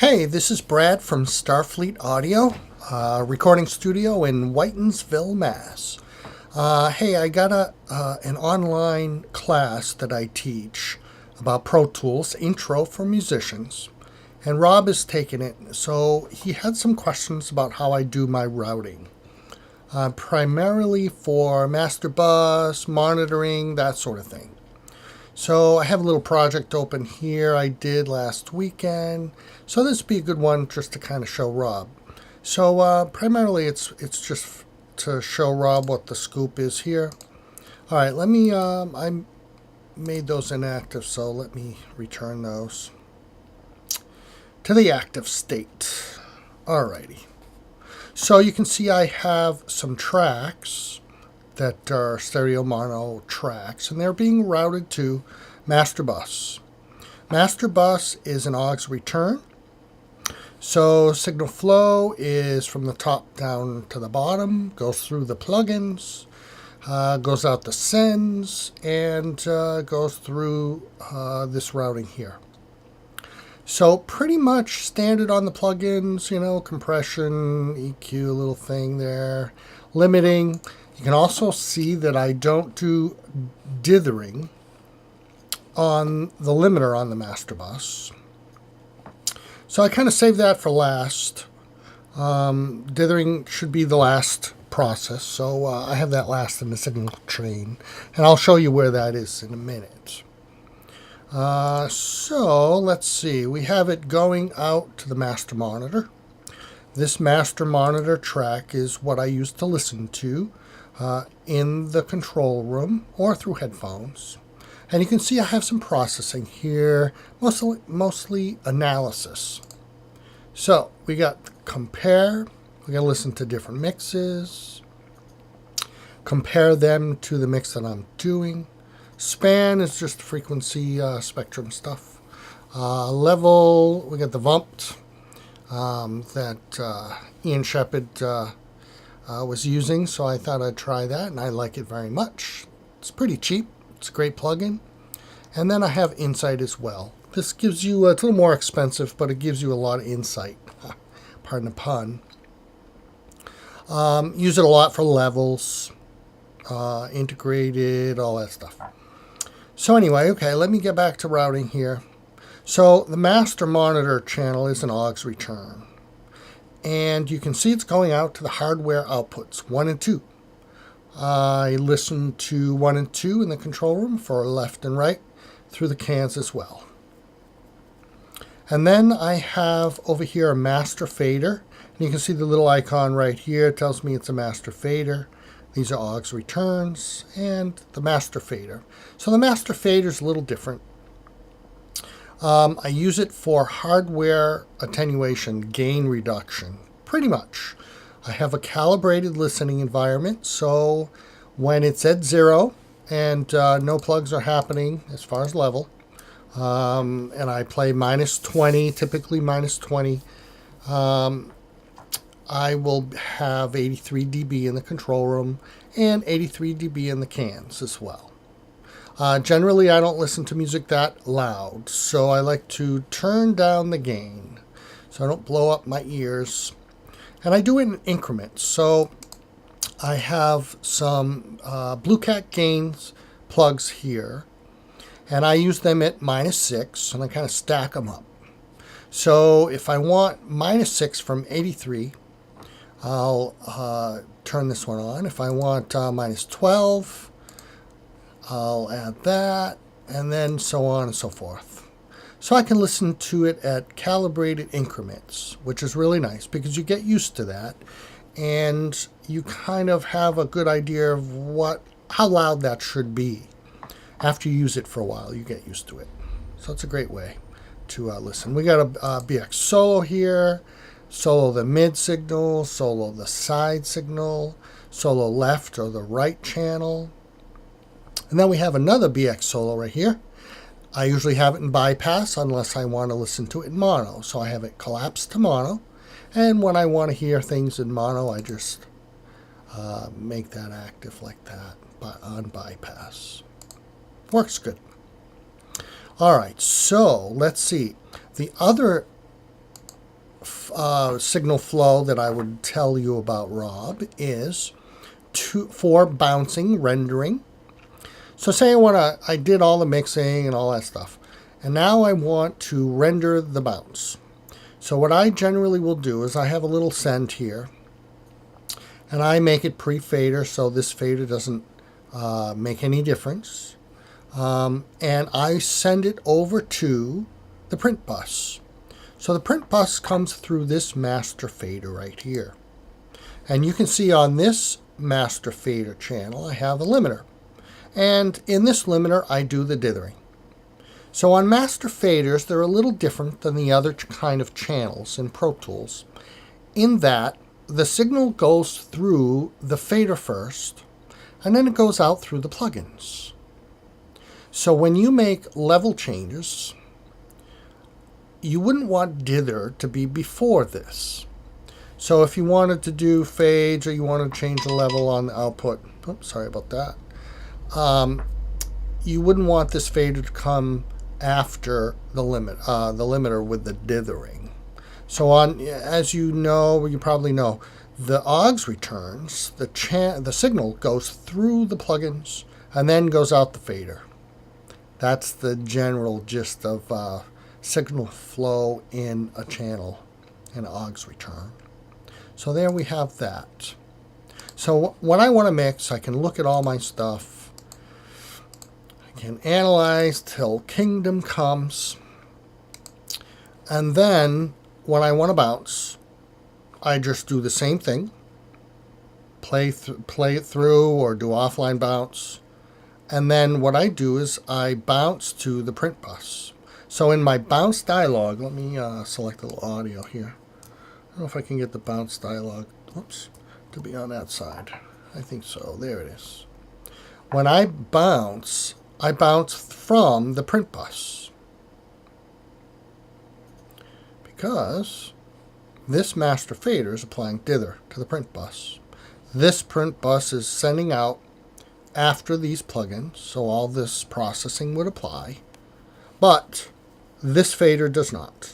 Hey, this is Brad from StarFleet Audio, recording studio in Whitensville, Mass. Hey, I got an online class that I teach about Pro Tools, intro for musicians, and Rob is taking it, so he had some questions about how I do my routing, primarily for master bus, monitoring, that sort of thing. So I have a little project open here I did last weekend. So this would be a good one just to kind of show Rob. So primarily it's just to show Rob what the scoop is here. All right, let me, I made those inactive, so let me return those to the active state. Alrighty. So you can see I have some tracks that are stereo mono tracks, and they're being routed to master bus. Master bus is an aux return. So signal flow is from the top down to the bottom, goes through the plugins, goes out the sends, and goes through this routing here. So pretty much standard on the plugins, you know, compression, EQ, little thing there, limiting. You can also see that I don't do dithering on the limiter on the master bus. So I kind of saved that for last. Dithering should be the last process, so I have that last in the signal train, and I'll show you where that is in a minute. So let's see, we have it going out to the master monitor. This master monitor track is what I use to listen to in the control room or through headphones. And you can see I have some processing here, mostly analysis. So we got compare, we're going to listen to different mixes, compare them to the mix that I'm doing. Span is just frequency spectrum stuff. Level, we got the VUMPed that Ian Shepard was using, so I thought I'd try that, and I like it very much. It's pretty cheap. It's a great plugin. And then I have Insight as well. This gives you, it's a little more expensive, but it gives you a lot of insight. Pardon the pun. Use it a lot for levels, integrated, all that stuff. So anyway, okay, let me get back to routing here. So the master monitor channel is an aux return. And you can see it's going out to the hardware outputs, 1 and 2. I listen to 1 and 2 in the control room for left and right through the cans as well. And then I have over here a master fader. And you can see the little icon right here. It tells me it's a master fader. These are aux returns and the master fader. So the master fader is a little different. I use it for hardware attenuation, gain reduction, pretty much. I have a calibrated listening environment, so when it's at 0 and no plugs are happening as far as level, and I play minus 20, typically minus 20, I will have 83 dB in the control room and 83 dB in the cans as well. Generally, I don't listen to music that loud, so I like to turn down the gain so I don't blow up my ears. And I do it in increments. So I have some Blue Cat gains plugs here, and I use them at -6, and I kind of stack them up. So if I want -6 from 83, I'll turn this one on. If I want -12, I'll add that, and then so on and so forth. So I can listen to it at calibrated increments, which is really nice because you get used to that, and you kind of have a good idea of how loud that should be. After you use it for a while, you get used to it. So it's a great way to listen. We got a BX solo here, solo the mid signal, solo the side signal, solo left or the right channel. And then we have another BX solo right here. I usually have it in bypass unless I want to listen to it in mono. So I have it collapsed to mono. And when I want to hear things in mono, I just make that active like that on bypass. Works good. All right, so let's see. The other signal flow that I would tell you about, Rob, is for bouncing, rendering. So say I did all the mixing and all that stuff, and now I want to render the bounce. So what I generally will do is I have a little send here, and I make it pre-fader so this fader doesn't make any difference. And I send it over to the print bus. So the print bus comes through this master fader right here. And you can see on this master fader channel I have a limiter. And in this limiter I do the dithering. So on master faders, they're a little different than the other kind of channels in Pro Tools, in that the signal goes through the fader first, and then it goes out through the plugins. So when you make level changes, you wouldn't want dither to be before this. So if you wanted to do fades, or you wanted to change the level on the output, oops, sorry about that, you wouldn't want this fader to come after the limiter with the dithering. So as you know, you probably know, the aux returns, the signal goes through the plugins and then goes out the fader. That's the general gist of signal flow in a channel, an aux return. So there we have that. So when I want to mix, I can look at all my stuff. Can analyze till kingdom comes, and then when I want to bounce, I just do the same thing, play it through, or do offline bounce, and then what I do is I bounce to the print bus. So in my bounce dialog, let me select a little audio here. I don't know if I can get the bounce dialog, oops, to be on that side. I think so. There it is. When I bounce from the print bus, because this master fader is applying dither to the print bus. This print bus is sending out after these plugins, so all this processing would apply, but this fader does not.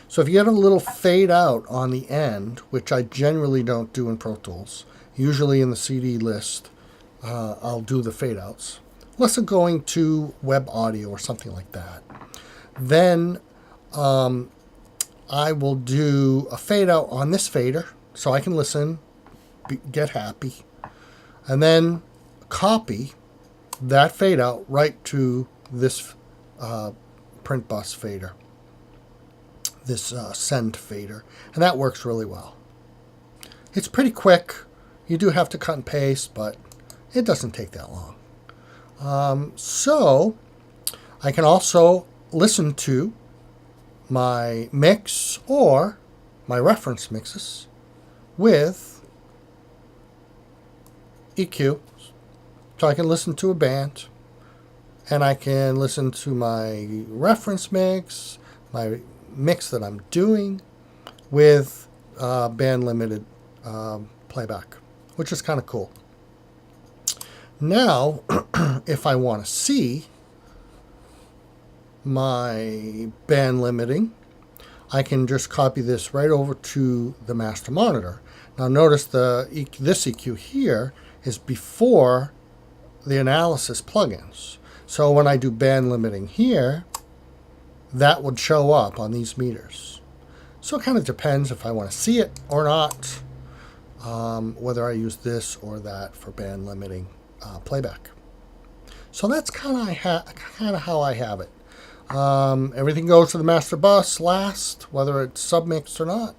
So if you get a little fade out on the end, which I generally don't do in Pro Tools, usually in the CD list, I'll do the fade outs, unless I'm going to web audio or something like that. Then I will do a fade out on this fader so I can listen, get happy, and then copy that fade out right to this print bus fader, this send fader, and that works really well. It's pretty quick. You do have to cut and paste, but it doesn't take that long. So I can also listen to my mix or my reference mixes with EQ. So I can listen to a band, and I can listen to my reference mix, my mix that I'm doing, with band limited playback, which is kind of cool. Now, if I want to see my band limiting, I can just copy this right over to the master monitor. Now notice this EQ here is before the analysis plugins. So when I do band limiting here, that would show up on these meters. So it kind of depends if I want to see it or not, whether I use this or that for band limiting playback. So that's kind of how I have it. Everything goes to the master bus last, whether it's submixed or not.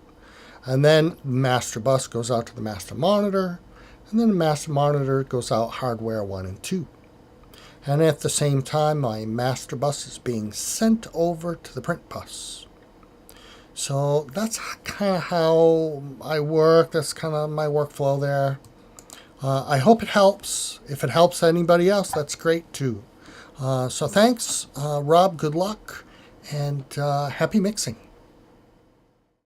And then master bus goes out to the master monitor. And then the master monitor goes out hardware 1 and 2. And at the same time, my master bus is being sent over to the print bus. So that's kind of how I work. That's kind of my workflow there. I hope it helps. If it helps anybody else, that's great too. So thanks, Rob. Good luck, and happy mixing.